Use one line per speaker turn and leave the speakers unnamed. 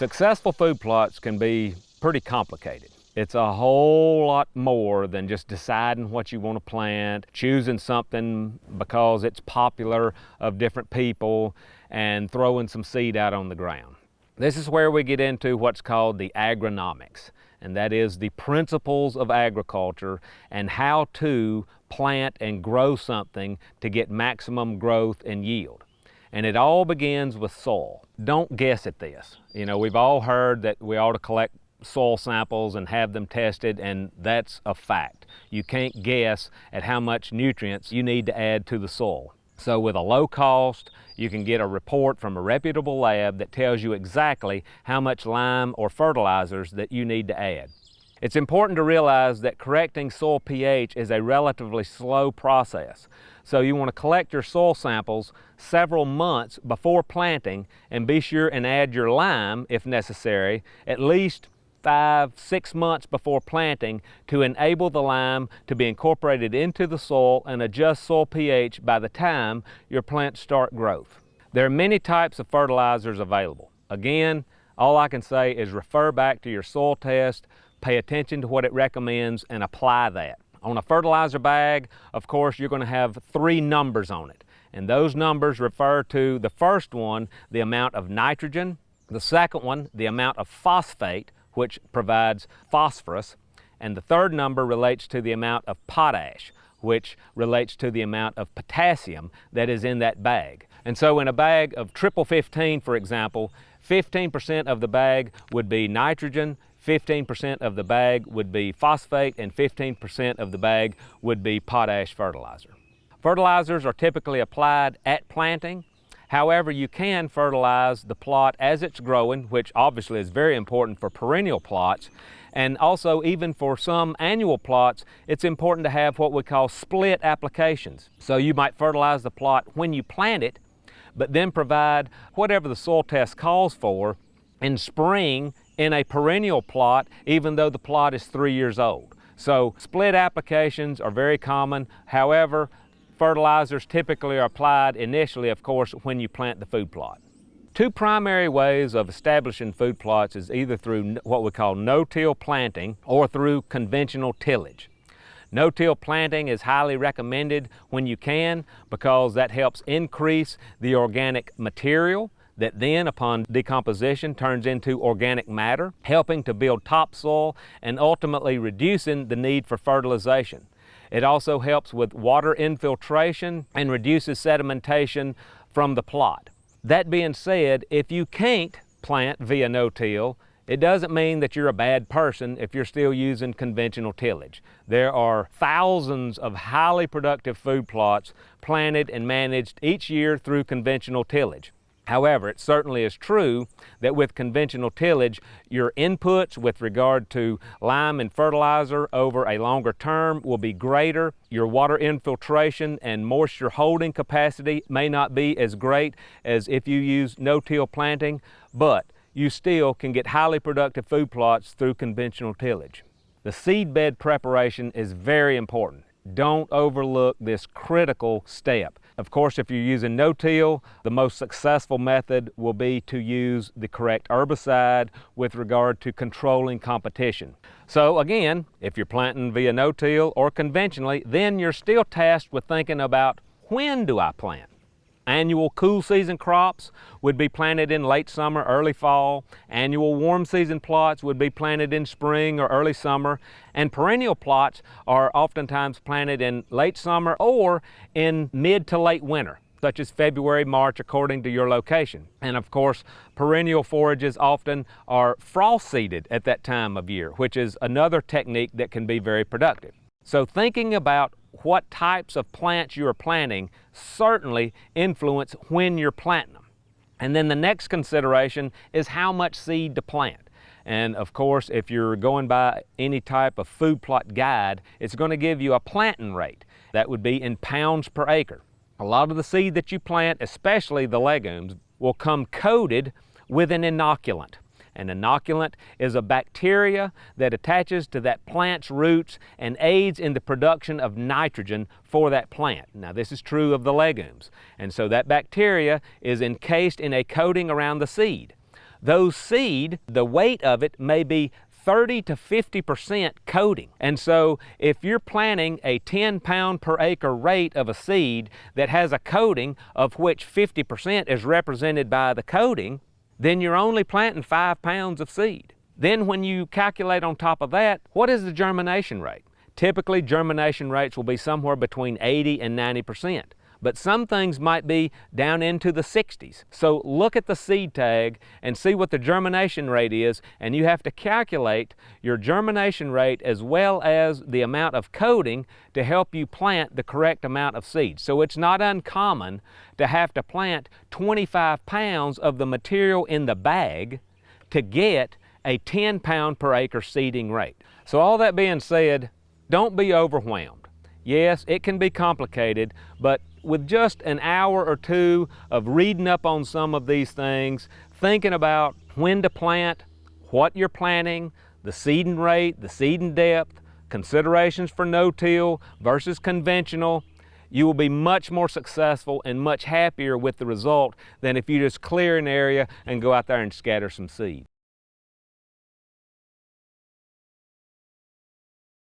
Successful food plots can be pretty complicated. It's a whole lot more than just deciding what you want to plant, choosing something because it's popular of different people, and throwing some seed out on the ground. This is where we get into what's called the agronomics, and that is the principles of agriculture and how to plant and grow something to get maximum growth and yield. And it all begins with soil. Don't guess at this. You know, we've all heard that we ought to collect soil samples and have them tested, and that's a fact. You can't guess at how much nutrients you need to add to the soil. So with a low cost, you can get a report from a reputable lab that tells you exactly how much lime or fertilizers that you need to add. It's important to realize that correcting soil pH is a relatively slow process. So you want to collect your soil samples several months before planting, and be sure and add your lime, if necessary, at least 5-6 months before planting to enable the lime to be incorporated into the soil and adjust soil pH by the time your plants start growth. There are many types of fertilizers available. Again, all I can say is refer back to your soil test, pay attention to what it recommends, and apply that. On a fertilizer bag, of course, you're going to have 3 numbers on it, and those numbers refer to the first one, the amount of nitrogen, the second one, the amount of phosphate, which provides phosphorus, and the third number relates to the amount of potash, which relates to the amount of potassium that is in that bag. And so in a bag of triple 15, for example, 15% of the bag would be nitrogen, 15% of the bag would be phosphate, and 15% of the bag would be potash fertilizer. Fertilizers are typically applied at planting. However, you can fertilize the plot as it's growing, which obviously is very important for perennial plots. And also, even for some annual plots, it's important to have what we call split applications. So you might fertilize the plot when you plant it, but then provide whatever the soil test calls for in spring in a perennial plot, even though the plot is 3 years old. So split applications are very common. However, fertilizers typically are applied initially, of course, when you plant the food plot. 2 primary ways of establishing food plots is either through what we call no-till planting or through conventional tillage. No-till planting is highly recommended when you can, because that helps increase the organic material that then, upon decomposition, turns into organic matter, helping to build topsoil and ultimately reducing the need for fertilization. It also helps with water infiltration and reduces sedimentation from the plot. That being said, if you can't plant via no-till, it doesn't mean that you're a bad person if you're still using conventional tillage. There are thousands of highly productive food plots planted and managed each year through conventional tillage. However, it certainly is true that with conventional tillage, your inputs with regard to lime and fertilizer over a longer term will be greater. Your water infiltration and moisture holding capacity may not be as great as if you use no-till planting, but you still can get highly productive food plots through conventional tillage. The seed bed preparation is very important. Don't overlook this critical step. Of course, if you're using no-till, the most successful method will be to use the correct herbicide with regard to controlling competition. So again, if you're planting via no-till or conventionally, then you're still tasked with thinking about, when do I plant? Annual cool season crops would be planted in late summer, early fall. Annual warm season plots would be planted in spring or early summer. And perennial plots are oftentimes planted in late summer or in mid to late winter, such as February, March, according to your location. And of course, perennial forages often are frost seeded at that time of year, which is another technique that can be very productive. So thinking about what types of plants you are planting certainly influence when you're planting them. And then the next consideration is how much seed to plant. And of course, if you're going by any type of food plot guide, it's going to give you a planting rate. That would be in pounds per acre. A lot of the seed that you plant, especially the legumes, will come coated with an inoculant. An inoculant is a bacteria that attaches to that plant's roots and aids in the production of nitrogen for that plant. Now, this is true of the legumes. And so that bacteria is encased in a coating around the seed. those seed, the weight of it may be 30 to 50% coating. And so if you're planting a 10 pound per acre rate of a seed that has a coating of which 50% is represented by the coating, then you're only planting 5 pounds of seed. Then when you calculate on top of that, what is the germination rate? Typically germination rates will be somewhere between 80 and 90%. But some things might be down into the 60s. So look at the seed tag and see what the germination rate is, and you have to calculate your germination rate as well as the amount of coating to help you plant the correct amount of seed. So it's not uncommon to have to plant 25 pounds of the material in the bag to get a 10 pound per acre seeding rate. So all that being said, don't be overwhelmed. Yes, it can be complicated, but with just an hour or two of reading up on some of these things, thinking about when to plant, what you're planting, the seeding rate, the seeding depth, considerations for no-till versus conventional, you will be much more successful and much happier with the result than if you just clear an area and go out there and scatter some seed.